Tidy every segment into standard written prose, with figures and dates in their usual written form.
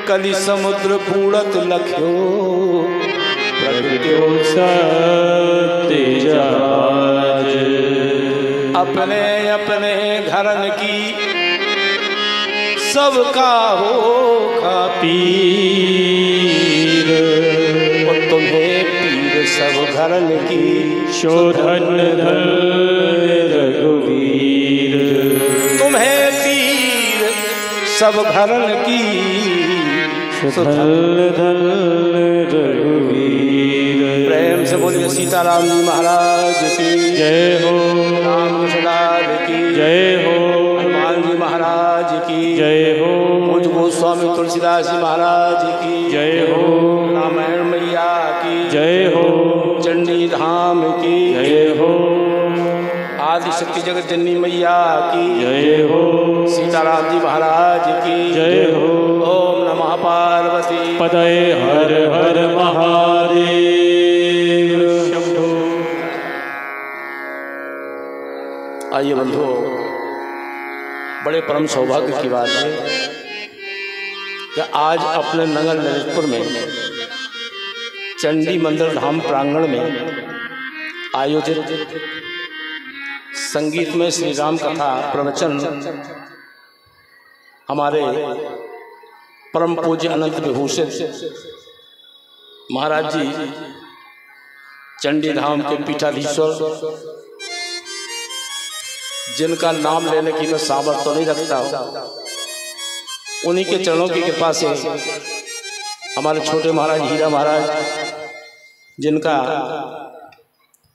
कलि समुद्र पूरत लख्यो प्रगट्यो सत्य जहाज। अपने अपने घरन की सबका हो खा पीर, और तुम्हें पीर सब घरन की शोधन धन रघुवीर। तुम्हें पीर सब घरन की शोधन धन रघुवीर। प्रेम से बोलिए सीताराम जी महाराज की जय हो, रामकृष्ण लाल की जय हो, हनुमान जी महाराज की जय हो, पूज्य गोस्वामी तुलसीदास जी महाराज की जय हो, रामायण मैया की जय हो, चंडी धाम की जय हो, आदि शक्ति जगत जननी मैया की जय हो, सीताराम जी महाराज की जय हो। ओम नमः पार्वती पतये हर हर महादेव। शंभो। आइए बंधुओं, बड़े परम सौभाग्य की बात है कि आज अपने नगर ललितपुर में चंडी मंदिर धाम प्रांगण में आयोजित संगीत में श्री राम कथा प्रवचन हमारे परम पूज्य अनंत विभूषित महाराज जी चंडी धाम के पीठाधीश्वर, जिनका नाम लेने की मैं सामर्थ्य तो नहीं रखता, उन्हीं के चरणों की कृपा से हमारे छोटे महाराज हीरा महाराज, जिनका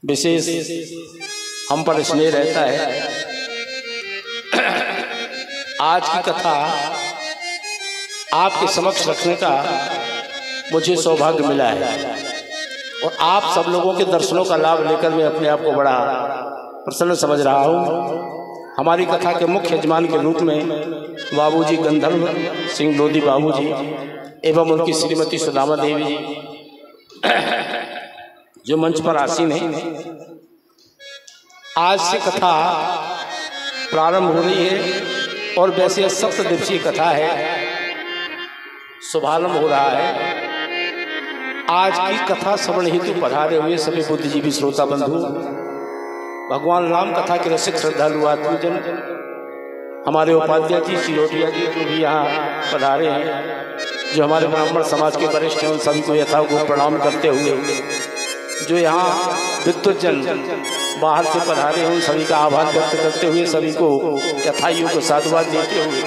विशेष हम पर स्नेह रहता है, आज की कथा आपके समक्ष रखने का मुझे सौभाग्य मिला है और आप सब लोगों के दर्शनों का लाभ लेकर मैं अपने आप को बड़ा प्रसन्न समझ रहा हूँ। हमारी कथा के मुख्य यजमान के रूप में बाबूजी गंधर्व सिंह लोधी बाबूजी एवं उनकी श्रीमती सुदामा देवी जी जो मंच पर आसीन हैं, आज से कथा प्रारंभ हो रही है और वैसे 7 दिवसीय कथा है, शुभारंभ हो रहा है। आज की कथा श्रवण हेतु पधारे हुए सभी बुद्धिजीवी श्रोता बंधु, भगवान राम कथा के रसिक श्रद्धालु आत्मजन, हमारे उपाध्याय जी सिरोटिया जी जो भी यहाँ पधारे हैं, जो हमारे ब्राह्मण समाज के वरिष्ठ हैं, उन सभी को यथावत प्रणाम करते हुए, जो यहाँ विद्वज्जन बाहर से पधारे हैं, उन सभी का आभार व्यक्त करते हुए, सभी को यथायोग को साधुवाद देते हुए,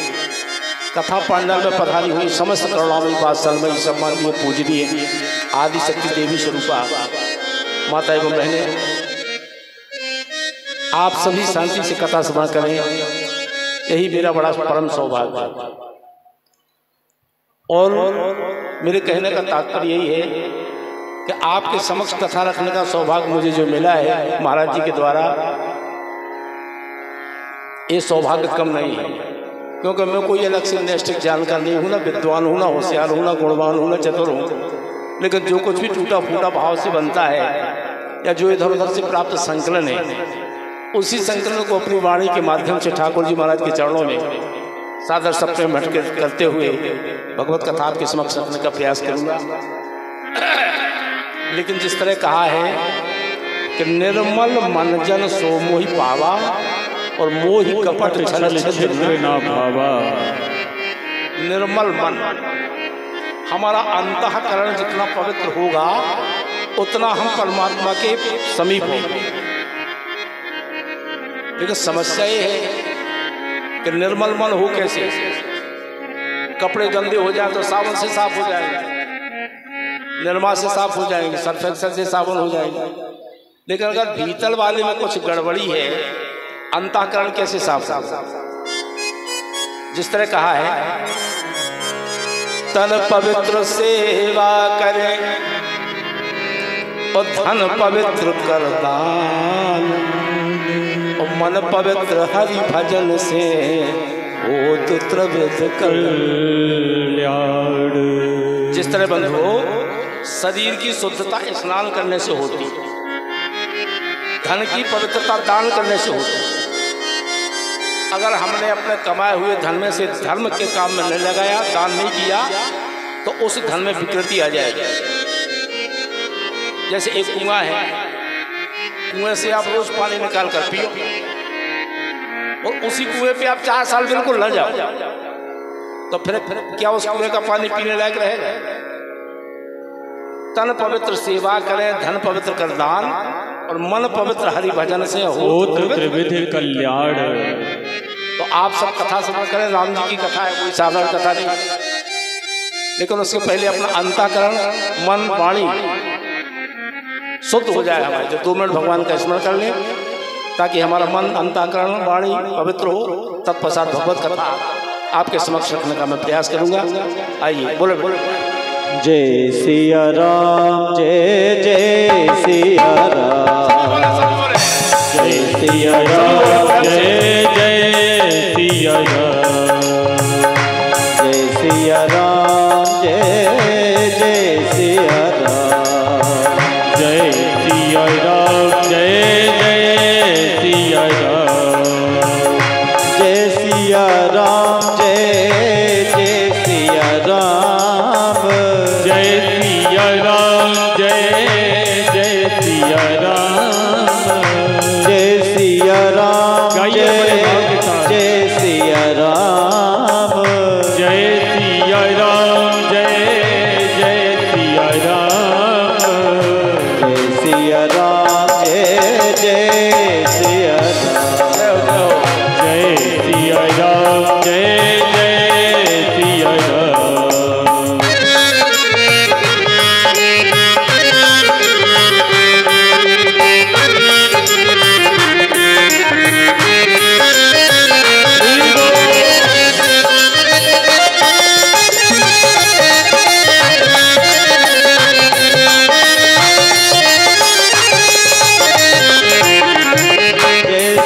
कथा पांडाल में पधारी हुई समस्त करुणामयी पातशालमयी सम्माननीय पूजनीय आदि शक्ति देवी स्वरूपा माता एवं बहने, आप सभी शांति से कथा श्रवण करें, यही मेरा बड़ा परम सौभाग्य है। और मेरे कहने का तात्पर्य यही है कि आपके समक्ष कथा रखने का सौभाग्य मुझे जो मिला है महाराज जी के द्वारा, ये सौभाग्य कम नहीं है, क्योंकि मैं कोई अलग से नैष्ठिक जानकार नहीं हूँ, ना विद्वान हूँ, ना होशियार हूँ, ना गुणवान हूँ, ना चतुर हूँ, लेकिन जो कुछ भी टूटा फूटा भाव से बनता है या जो इधर उधर से प्राप्त संकलन है, उसी संकलन को अपनी वाणी के माध्यम से ठाकुर जी महाराज के चरणों में सादर सप्रेम भटक करते हुए भगवत कथा आपके समक्ष रखने का प्रयास करूँगा। लेकिन जिस तरह कहा है कि निर्मल मन जन सो मोहि पावा और मोहि कपट छल छिद्र ना भावा। निर्मल मन, हमारा अंतःकरण जितना पवित्र होगा उतना हम परमात्मा के समीप होंगे। लेकिन समस्या ये है कि निर्मल मन हो कैसे? कपड़े गंदे हो जाए तो साबुन से साफ हो जाएंगे, निर्मा से साफ हो जाएंगे, सर्फ एक्सेल से साबुन हो जाएंगे, लेकिन अगर भीतर वाले में कुछ गड़बड़ी है, अंतःकरण कैसे साफ होगा? जिस तरह कहा है, तन पवित्र सेवा करे और धन पवित्र कर दान, और मन पवित्र हरि भजन से हो त्रिविध कल्याण। जिस तरह बंधुओं शरीर की शुद्धता स्नान करने से होती, धन की पवित्रता दान करने से होती। अगर हमने अपने कमाए हुए धन में से धर्म के काम में नहीं लगाया, दान नहीं किया, तो उस धन में विकृति आ जाएगी। जैसे एक कुआं है, कुएं से आप रोज पानी निकाल कर पियो और उसी कुएं पे आप 4 साल बिल्कुल न जाओ, तो फिर क्या उस कुएं का पानी पीने लायक रहेगा? तन पवित्र सेवा करें, धन पवित्र कर दान, और मन पवित्र हरि भजन से होत त्रिविधि कल्याण। तो आप सब कथा श्रवण करें, राम जी की कथा है, कोई साधारण कथा नहीं, लेकिन उसके पहले अपना अंतःकरण, मन, वाणी शुद्ध हो जाए हमारे। जो 2 मिनट भगवान का स्मरण कर लें ताकि हमारा मन, अंतःकरण, वाणी पवित्र हो, तत्पश्चात भगवत कथा आपके समक्ष रखने का मैं प्रयास करूंगा। आइए बोले बोले। जय सिया राम, जय जय सिया राम, जय सिया राम, जय जय सिया राम, जय सिया राम, जय जय सिया राम, जय सिया राम, जय जय सिया राम, जय सिया राम, जय जय सिया राम, जय सिया राम, जय जय सिया राम, जय सिया राम, जय सिया राम, जय सिया राम, जय जय सिया राम, जय सिया राम, जय जय सिया राम, जय सिया राम, जय जय सिया राम।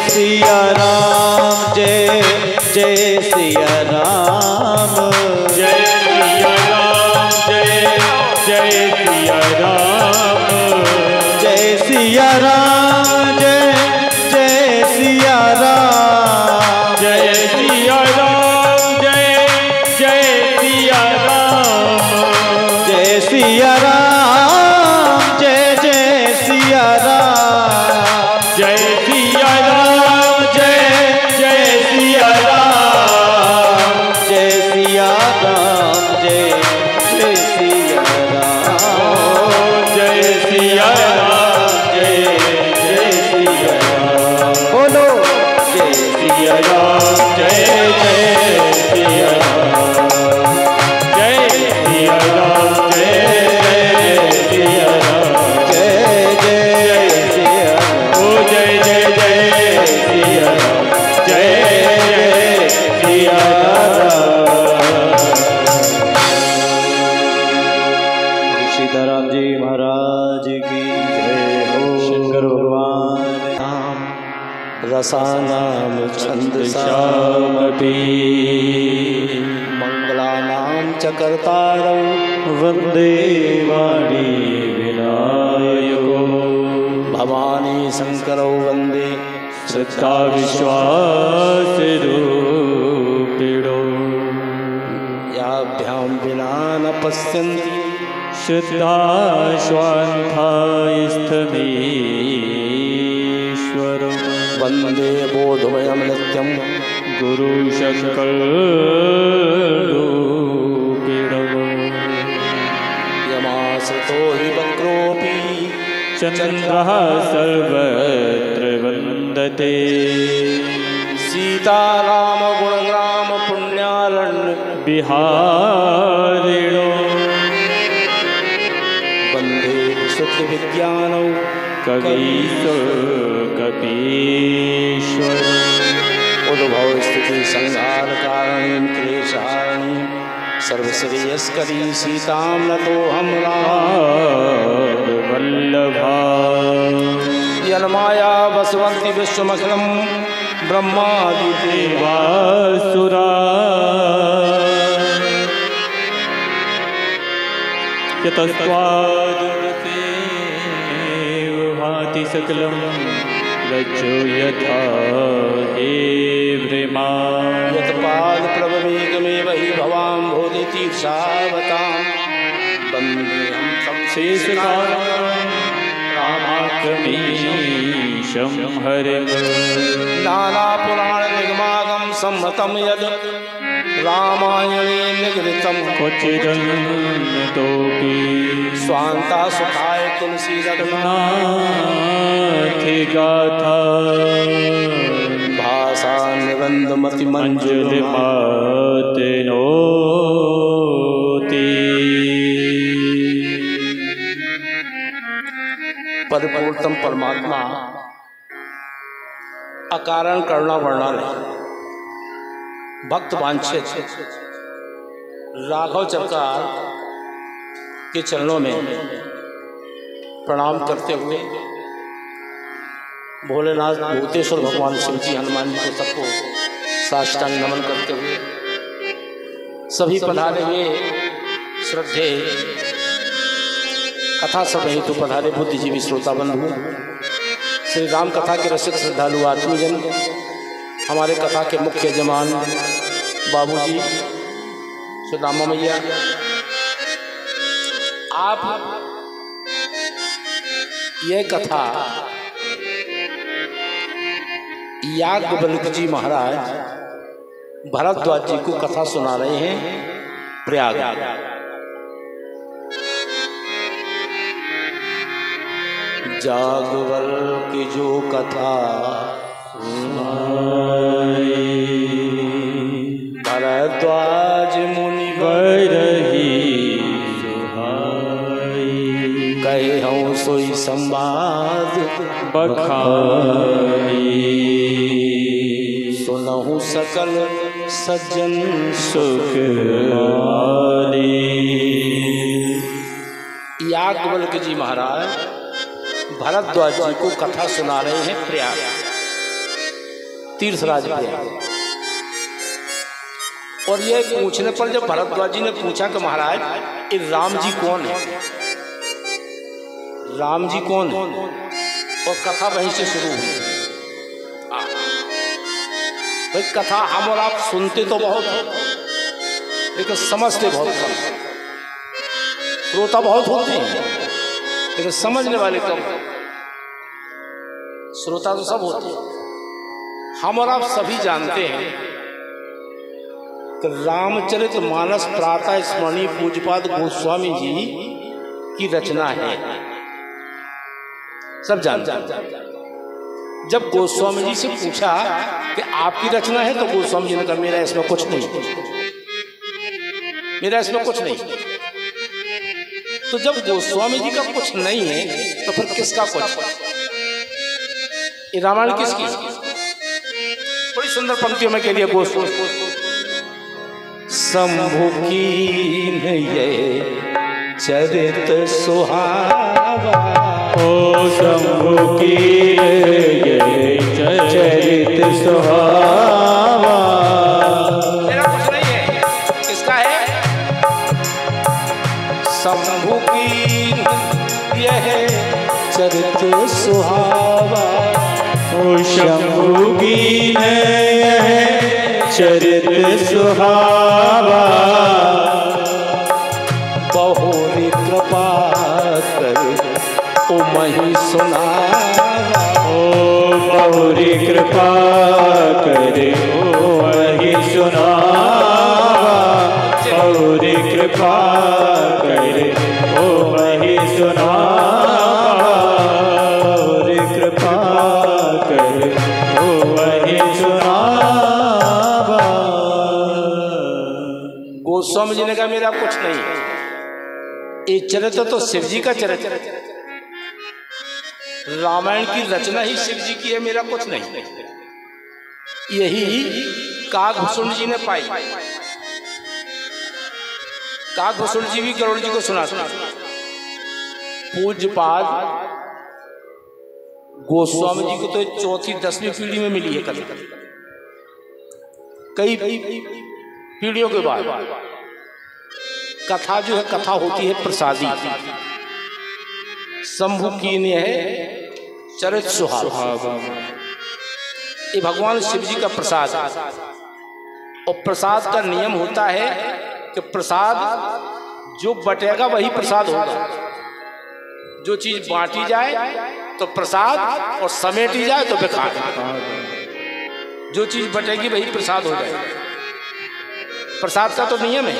सिया राम, जय जय सिया राम, जय सिया राम, जय जय सिया राम, जय सिया राम, जय जय सिया राम, जय सिया राम, जय जय सिया राम, जय सिया राम, जय जय सिया राम, जय सिया राम, जय जय सिया राम, जय सिया राम, जय जय सिया राम, जय सिया राम, जय जय सिया राम, बोलो जय सिया राम, जय जय सिया राम, जय सिया राम, जय जय सिया राम, जय जय सिया राम, ओ जय जय जय सिया राम, जय जय सिया राम। सीताराम जी महाराज की जय हो। शंकर भगवान नाम रसानाम छंद श्यामपि मंगलानाम च कर्तारौ वंदे वाणी विनायको भवानी शंकरौ वंदे श्रद्धा विश्वास रूपिणो याभ्यां विना न पश्यन्ति श्रद्धा स्वान्थास्थमीश्वरो वंदे बोधमयं नित्यं गुरु शंकर रूपिणो यमाश्रितो हि वक्रोऽपि चन्द्रः सर्वत्र वन्दते सीताराम गुणग्राम पुण्यारण्य बिहारिणो वंदे विशुद्ध विज्ञानौ कपीश्वर उद्भव स्थिति संहार कारणीं क्लेशहारिणीं सर्वश्रेयस्करी सीतां नतोऽहं राम वल्लभा यन्माया वसवन्ति विश्वमखिलं ब्रह्मादिदेवा देवासुरा यतस्त्वादुरसेव भाति सकलं रज्जो यथा हे व्रेमा यत्पाद प्रभवेगमेव हि भवां भोधि तीर्षावतां वन्दे हम शेषकालं रामाक्रमीशं हरिं नानापुराणनिगमागं सम्मतं यद् रामायणे निगदितं क्वचिदन्यतोऽपि स्वान्ता सुखाय तुलसीरघुनाथे गाथा भाषा मंजलिमातिनोति परिपूर्णतम परमात्मा अकारण करुणा वर्णा नहीं, भक्त वांछित राघव सरकार के चरणों में प्रणाम करते हुए भोलेनाथ भूतेश्वर भगवान शिव जी हनुमान जी को सबको साष्टांग नमन करते हुए सभी पधारे हुए श्रद्धे कथा सब रही तो पधारे बुद्धिजीवी श्रोता बंधु, श्री राम कथा के रसिक श्रद्धालु आत्मीजन, हमारे कथा के मुख्य जमान बाबूजी श्री रामा मैया, आप यह कथा याज्ञवल्क्य जी महाराज भरद्वाज जी को कथा सुना रहे हैं प्रयाग। याज्ञवल्क्य जो कथा भरद्वाज मुनि वरहि कहे हूँ सोई संवाद बखानी सुनहु सकल सज्जन सुख याज्ञवल्क्य जी महाराज भरद्वाज जी को कथा सुना रहे हैं प्रयाग, तीर्थराज प्रयाग। और यह पूछने पर जब भरद्वाज जी ने पूछा कि महाराज ये राम जी कौन है, राम जी कौन है, और कथा वहीं से शुरू हुई। भाई कथा हम और आप सुनते तो बहुत हैं लेकिन समझते बहुत कम, श्रोता बहुत होते हैं लेकिन समझने वाले कम। श्रोता तो सब होते हैं। हम और आप सभी जानते हैं कि रामचरितमानस प्रातः स्मरणीय पूज्यपाद गोस्वामी जी की रचना है, सब जानते हैं। जब गोस्वामी जी से पूछा कि आपकी रचना है तो गोस्वामी जी ने कहा मेरा इसमें कुछ नहीं, मेरा इसमें कुछ नहीं। तो जब गोस्वामी जी का कुछ नहीं है तो फिर किसका कुछ? ये रामायण किसकी? बड़ी सुंदर पंक्तियों में कह दिया गोस्वामी, शंभु की ये चरित सुहावा, ओ शंभु की ये चरित सुहावा। मेरा कुछ नहीं है, किसका है? शंभु की यह चरित सुहावा, ओ शंभु की यह चरित सुहावा। बहुरी कृपा कर ओ मही सुनावा, ओ बहुरी कृपा करे ओ मही सुनावा। बहुरी कृपा करे ओ मही सुनावा। बहुरी कृपा करे ओ मही सुनावा। गोस्वामी जी ने कहा मेरा कुछ नहीं है, ये चरित्र तो शिव जी का चरित्र, रामायण की रचना ही शिव जी की है, मेरा कुछ नहीं। यही काकभूषण जी ने पाई। काकभूषण जी भी गरुड़ जी को सुनाते। पूज्यपाद गोस्वामी जी को तो चौथी 10वीं पीढ़ी में मिली है कथा, कई पीढ़ियों के बाद। कथा जो है कथा होती है प्रसादी। शंभु की है चरित सुहावा। ये भगवान शिव जी का प्रसाद है। और प्रसाद का नियम होता है कि प्रसाद जो बटेगा वही प्रसाद होगा। जो चीज बांटी जाए तो प्रसाद और समेटी जाए तो बेकार। जो चीज बटेगी वही प्रसाद हो जाएगा। प्रसाद का तो नियम है।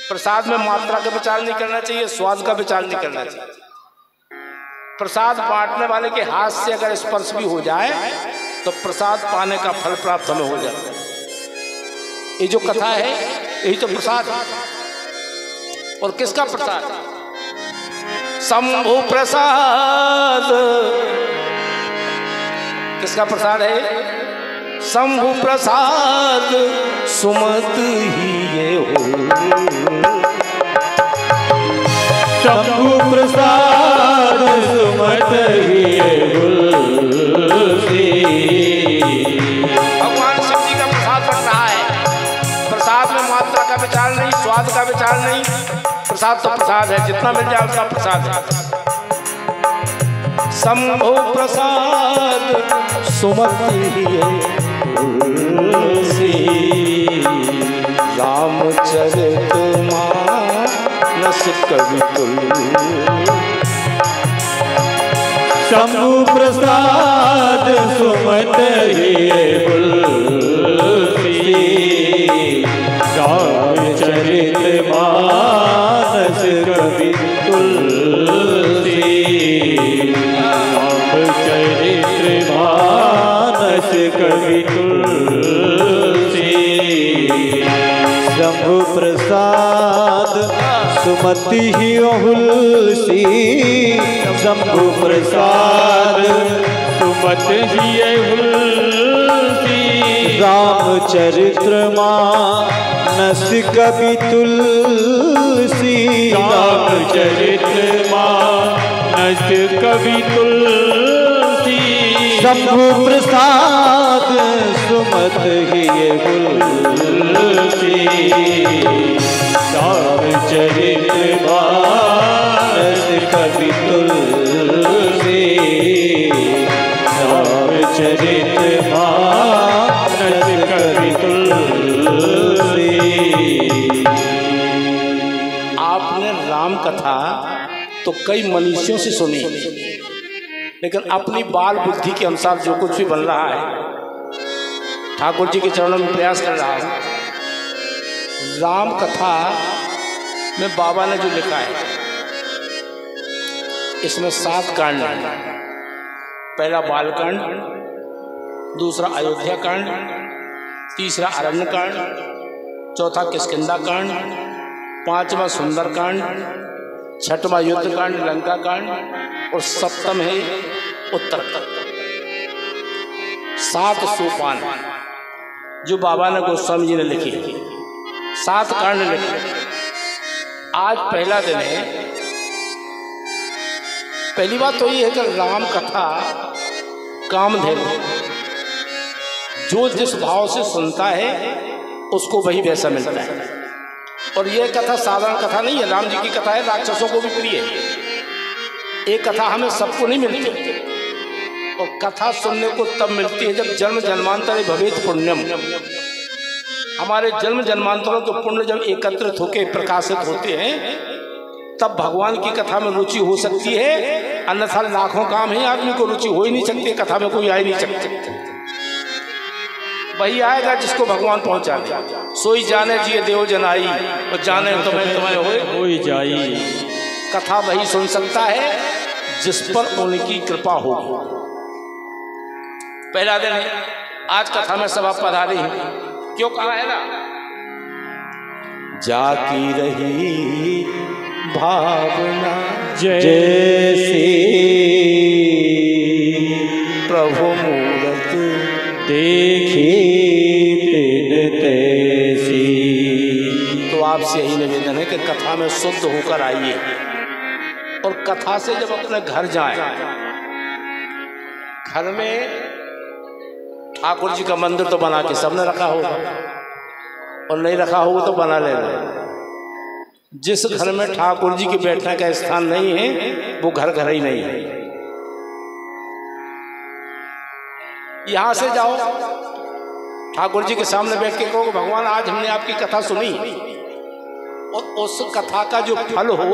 प्रसाद में मात्रा का विचार नहीं करना चाहिए, स्वाद का विचार नहीं करना चाहिए। प्रसाद बांटने वाले के हाथ से अगर स्पर्श भी हो जाए तो प्रसाद पाने का फल प्राप्त हमें हो जाता है। ये जो कथा है यही तो प्रसाद है। और किसका प्रसाद? शंभु प्रसाद। किसका प्रसाद है? शंभु प्रसाद सुमत ही ये हो। शंभु प्रसाद सुमत ही ये भगवान शिव जी का प्रसाद बन रहा है। प्रसाद में मात्रा का विचार नहीं, स्वाद का विचार नहीं। प्रसाद तो प्रसाद है, जितना मिल जाए उतना प्रसाद है। शंभु प्रसाद सुमत ही रामचरित मानस कवि तुल। शंभु प्रसाद सुमत ही रामचरित मानस कवि तुलसी। रामचरित मानस कवि तुलसी। शंभु प्रसाद सुमति ही हुलसी। शंभु प्रसाद सुमति ही हुलसी। रामचरित्र मानस कवि तुलसी। रामचरित्र मानस कवि तुलसी। शंभु प्रसाद सुमत ही हुलसी। रामचरित मानस कवि तुलसी। रामचरित मानस कवि तुलसी। आपने राम कथा तो कई मनुष्यों से सुनी, लेकिन अपनी बाल बुद्धि के अनुसार जो कुछ भी बन रहा है ठाकुर जी के चरणों में प्रयास कर रहा हूँ। राम कथा में बाबा ने जो लिखा है इसमें 7 कांड हैं। पहला बालकांड, दूसरा अयोध्या कांड, तीसरा अरण्य कांड, चौथा किष्किंधा कांड, 5वां सुंदर कांड, 6वां युद्ध कांड लंका कांड और 7वां है उत्तरकांड। 7 सोपान जो बाबा ने गोस्वामी जी ने लिखी, 7 कांड लिखे। आज पहला दिन है। पहली बात तो ये है कि राम कथा कामधेनु, जो जिस भाव से सुनता है उसको वही वैसा मिलता है। और यह कथा साधारण कथा नहीं है, राम जी की कथा है, राक्षसों को भी प्रिय है। एक कथा हमें सबको नहीं मिलती, और कथा सुनने को तब मिलती है जब जन्म जन्मांतर भवेत पुण्यम। हमारे जन्म जन्मांतरों के पुण्य जब एकत्रित होकर प्रकाशित होते हैं तब भगवान की कथा में रुचि हो सकती है। अन्यथा लाखों काम है, आदमी को रुचि हो ही नहीं सकती, कथा में कोई आ ही नहीं सकते। वही आएगा जिसको भगवान पहुंचा दे। सोई जाने जिए देव जनाई, और जाने तुम्हें हो ही जाई। कथा वही सुन सकता है जिस पर उनकी कृपा होगी। पहला दिन है, आज कथा में सब आप पधारे हैं। क्यों कहा है ना, जाती रही भावना जैसी प्रभु मूरत देखी तिन तैसी। तो आपसे यही निवेदन है कि कथा में शुद्ध होकर आइए, और कथा से जब अपने घर जाएं, घर में ठाकुर जी का मंदिर तो बना के सबने रखा होगा, और नहीं रखा होगा तो बना लेना। जिस घर में ठाकुर जी के बैठने का स्थान नहीं है वो घर घर ही नहीं है। यहाँ से जाओ ठाकुर जी के सामने बैठ के कहो भगवान आज हमने आपकी कथा सुनी और उस कथा का जो फल हो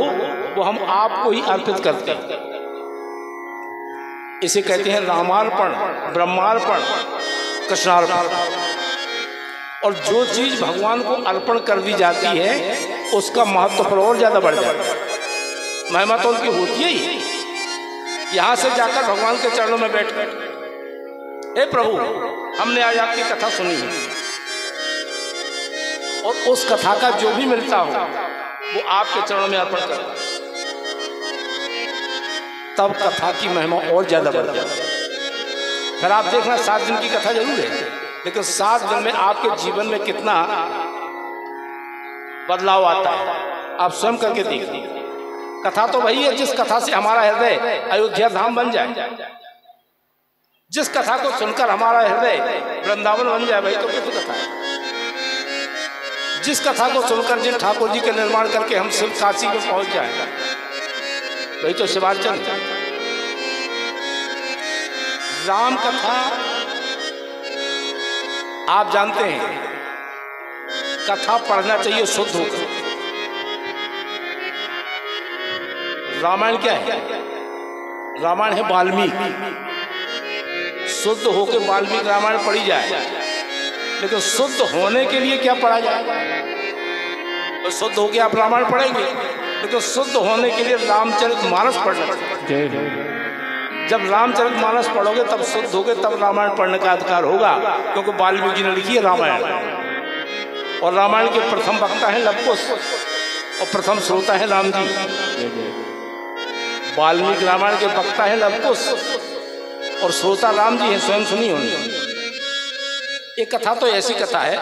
वो हम आपको ही अर्पित करते हैं। इसे कहते हैं रामार्पण, ब्रह्मार्पण, कृष्णार्पण। और जो चीज भगवान को अर्पण कर दी जाती है उसका महत्व पर और ज्यादा बढ़ जाता है। महिमा तो उनकी होती ही। यहां से जाकर भगवान के चरणों में बैठ कर हे प्रभु हमने आज आपकी कथा सुनी है और उस कथा का जो भी मिलता हो वो आपके चरणों में अर्पण कर, तब कथा की महिमा और ज्यादा बढ़ जाती है। फिर आप देखना 7 दिन की कथा जरूर है, लेकिन 7 दिन में आपके जीवन में कितना बदलाव आता है आप स्वयं करके देखिए। कथा तो वही है जिस कथा से हमारा हृदय अयोध्या धाम बन जाए, जिस कथा को सुनकर हमारा हृदय वृंदावन बन जाए, वही तो किस कथा है। जिस कथा को सुनकर जिन ठाकुर जी के निर्माण करके हम शिव काशी में पहुंच जाए, वही तो शिवार्चन। राम कथा आप जानते हैं कथा पढ़ना चाहिए शुद्ध होकर। रामायण क्या है? रामायण है वाल्मीकि। शुद्ध होकर वाल्मीकि रामायण पढ़ी जाए, लेकिन शुद्ध होने के लिए क्या पढ़ा जाए? तो शुद्ध होकर आप रामायण पढ़ेंगे, लेकिन शुद्ध होने के लिए रामचरितमानस पढ़ना चाहिए। जब रामचरितमानस पढ़ोगे तब शुद्ध होगे, तब रामायण पढ़ने का अधिकार होगा, क्योंकि वाल्मीकि ने लिखी है रामायण। और रामायण के प्रथम वक्ता है लवकुश और प्रथम श्रोता है राम जी। वाल्मीकि रामायण के वक्ता है लवकुश और श्रोता राम जी है, स्वयं सुनी होनी। ये कथा तो ऐसी कथा है।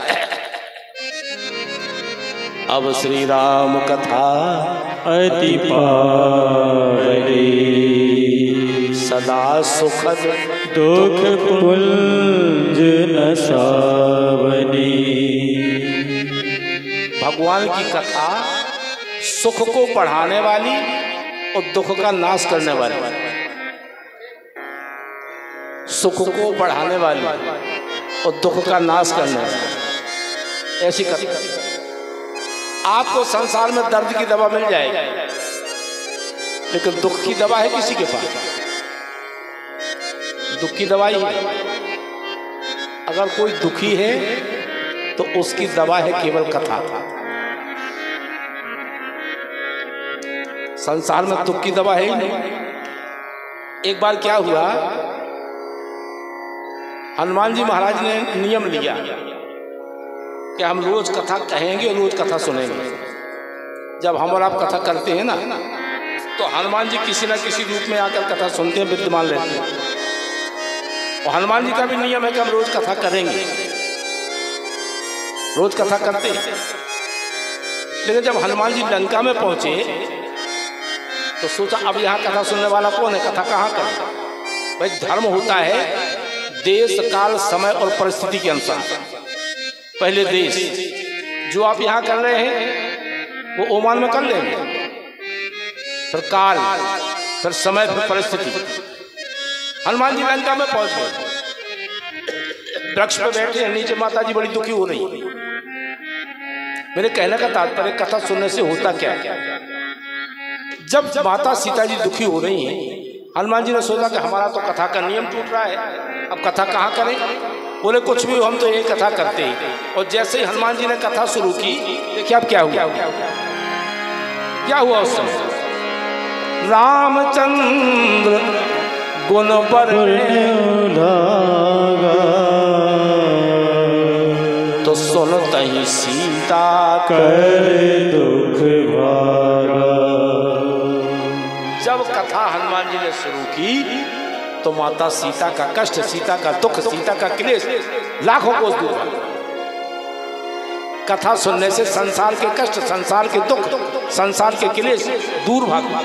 अब श्री राम कथा अति पावनी, सदा सुखद दुख पुंज नसावनी। भगवान की कथा सुख को बढ़ाने वाली और दुख का नाश करने वाली, सुख को बढ़ाने वाली और दुख का नाश करने वाली ऐसी कथा। आपको संसार में दर्द की दवा मिल जाएगी, लेकिन दुख की दवा है किसी के पास? दुख की दवाई है। अगर कोई दुखी है तो उसकी दवा है केवल कथा। संसार में दुख की दवा है ही नहीं। एक बार क्या हुआ, हनुमान जी महाराज ने नियम लिया कि हम रोज कथा कहेंगे और रोज कथा सुनेंगे। जब हम और आप कथा करते हैं ना, तो हनुमान जी किसी न किसी रूप में आकर कथा सुनते हैं, विद्यमान रहते हैं। और हनुमान जी का भी नियम है कि हम रोज कथा करेंगे, रोज कथा करते हैं। लेकिन जब हनुमान जी लंका में पहुंचे तो सोचा अब यहाँ कथा सुनने वाला कौन है, कथा कहाँ करें? भाई धर्म होता है देश काल समय और परिस्थिति के अनुसार। पहले देश जो आप यहाँ कर रहे हैं वो ओमान में कर लेंगे, फिर काल, फिर समय, फिर परिस्थिति। हनुमान जी लंका में पहुंच गए, वृक्ष पे बैठे हैं, नीचे माता जी बड़ी दुखी हो रही। मेरे कहने का तात्पर्य कथा सुनने से होता क्या है? जब माता सीता जी दुखी हो रही हैं, हनुमान जी ने सोचा कि हमारा तो कथा का नियम टूट रहा है, अब कथा कहाँ करें? बोले कुछ भी हो, हम तो यही कथा करते हैं। और जैसे ही हनुमान जी ने कथा शुरू की, देखिए अब क्या हुआ। क्या हुआ उस समय? रामचंद्र गुण पर तो सुनत ही सीता कर दुख भागा। जब कथा हनुमान जी ने शुरू की तो माता सीता का कष्ट, सीता का दुख, सीता का क्लेश लाखों कोस दूर भागा। कथा सुनने से संसार के कष्ट, संसार के दुख, संसार के क्लेश दूर भागा।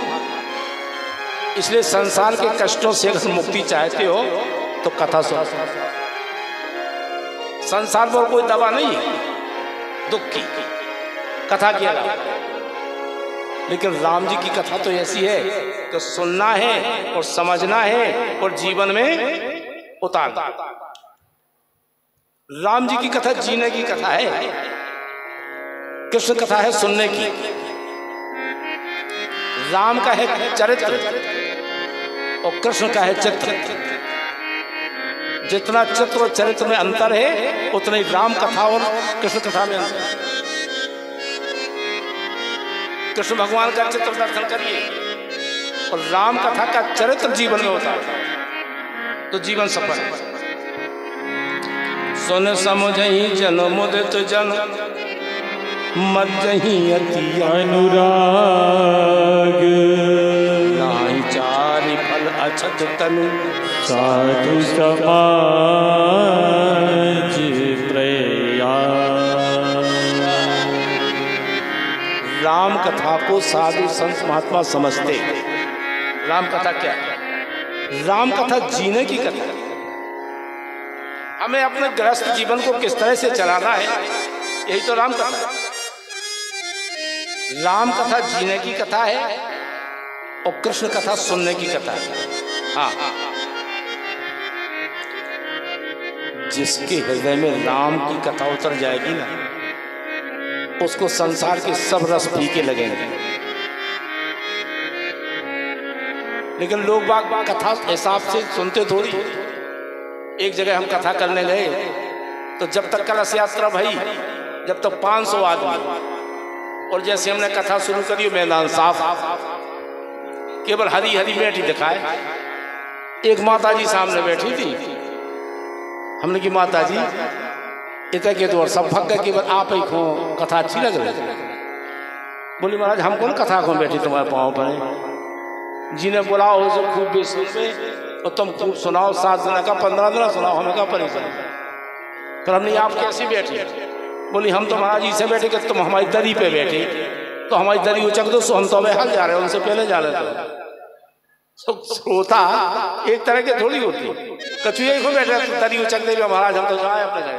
इसलिए संसार के कष्टों से अगर मुक्ति चाहते हो तो कथा सुनो। संसार पर कोई दवा नहीं है दुख की, कथा के अलावा। लेकिन राम जी की कथा तो ऐसी है कि सुनना है और समझना है और जीवन में उतारना। राम जी की कथा जीने की कथा है, कृष्ण कथा है सुनने की। राम का है चरित्र और कृष्ण का है चित्र। जितना चित्र और चरित्र में अंतर है उतना ही राम कथा और कृष्ण कथा में अंतर है। कृष्ण भगवान का चित्र दर्शन करिए और राम कथा का चरित्र जीवन में होता है तो जीवन सफल है। सुन समुझहि जन मुदित जन मज्जहि अति अनुराग नाहि चारि फल अछत तनु साधु समाज प्रयास। राम कथा को साधु संत महात्मा समझते। राम कथा क्या है? राम कथा जीने की कथा है। हमें अपने गृहस्थ जीवन को किस तरह से चलाना है, यही तो राम कथा है। राम कथा जीने की कथा है और कृष्ण कथा सुनने की कथा है। हाँ, जिसके हृदय में राम की कथा उतर जाएगी ना, उसको संसार के सब रस फीके लगेंगे। लेकिन लोग बाग कथा हिसाब से सुनते थोड़ी। एक जगह हम कथा करने गए तो जब तक कलश यात्रा भई, जब तक 500 आदमी, और जैसे हमने कथा शुरू करी मैदान साफ, केवल हरी हरी बैठी दिखाए। एक माता जी सामने बैठी थी। हमने की माता जी इतना के तो और सब भग गए, केवल आप ही को कथा अच्छी लग रही। बोली महाराज हम कौन कथा को बैठी तुम्हारे पाँव पर, जिन्हें बुलाओ जो खूब बेसुन में और तुम खूब सुनाओ, 7 दिन का 15 दिन सुनाओ, हमें क्या परेशान। फिर हमने आप कैसी बैठी? बोली हम तो महाराज जी से बैठे कि तुम हमारी दरी पे बैठे, तो हमारी दरी उचक दो, सो हम तो हल जा रहे हैं, उनसे पहले जा रहे थे। श्रोता एक तरह के थोड़ी होती, कछुए को बैठे दरी उचक दे महाराज हम तो जाए अपने जाए।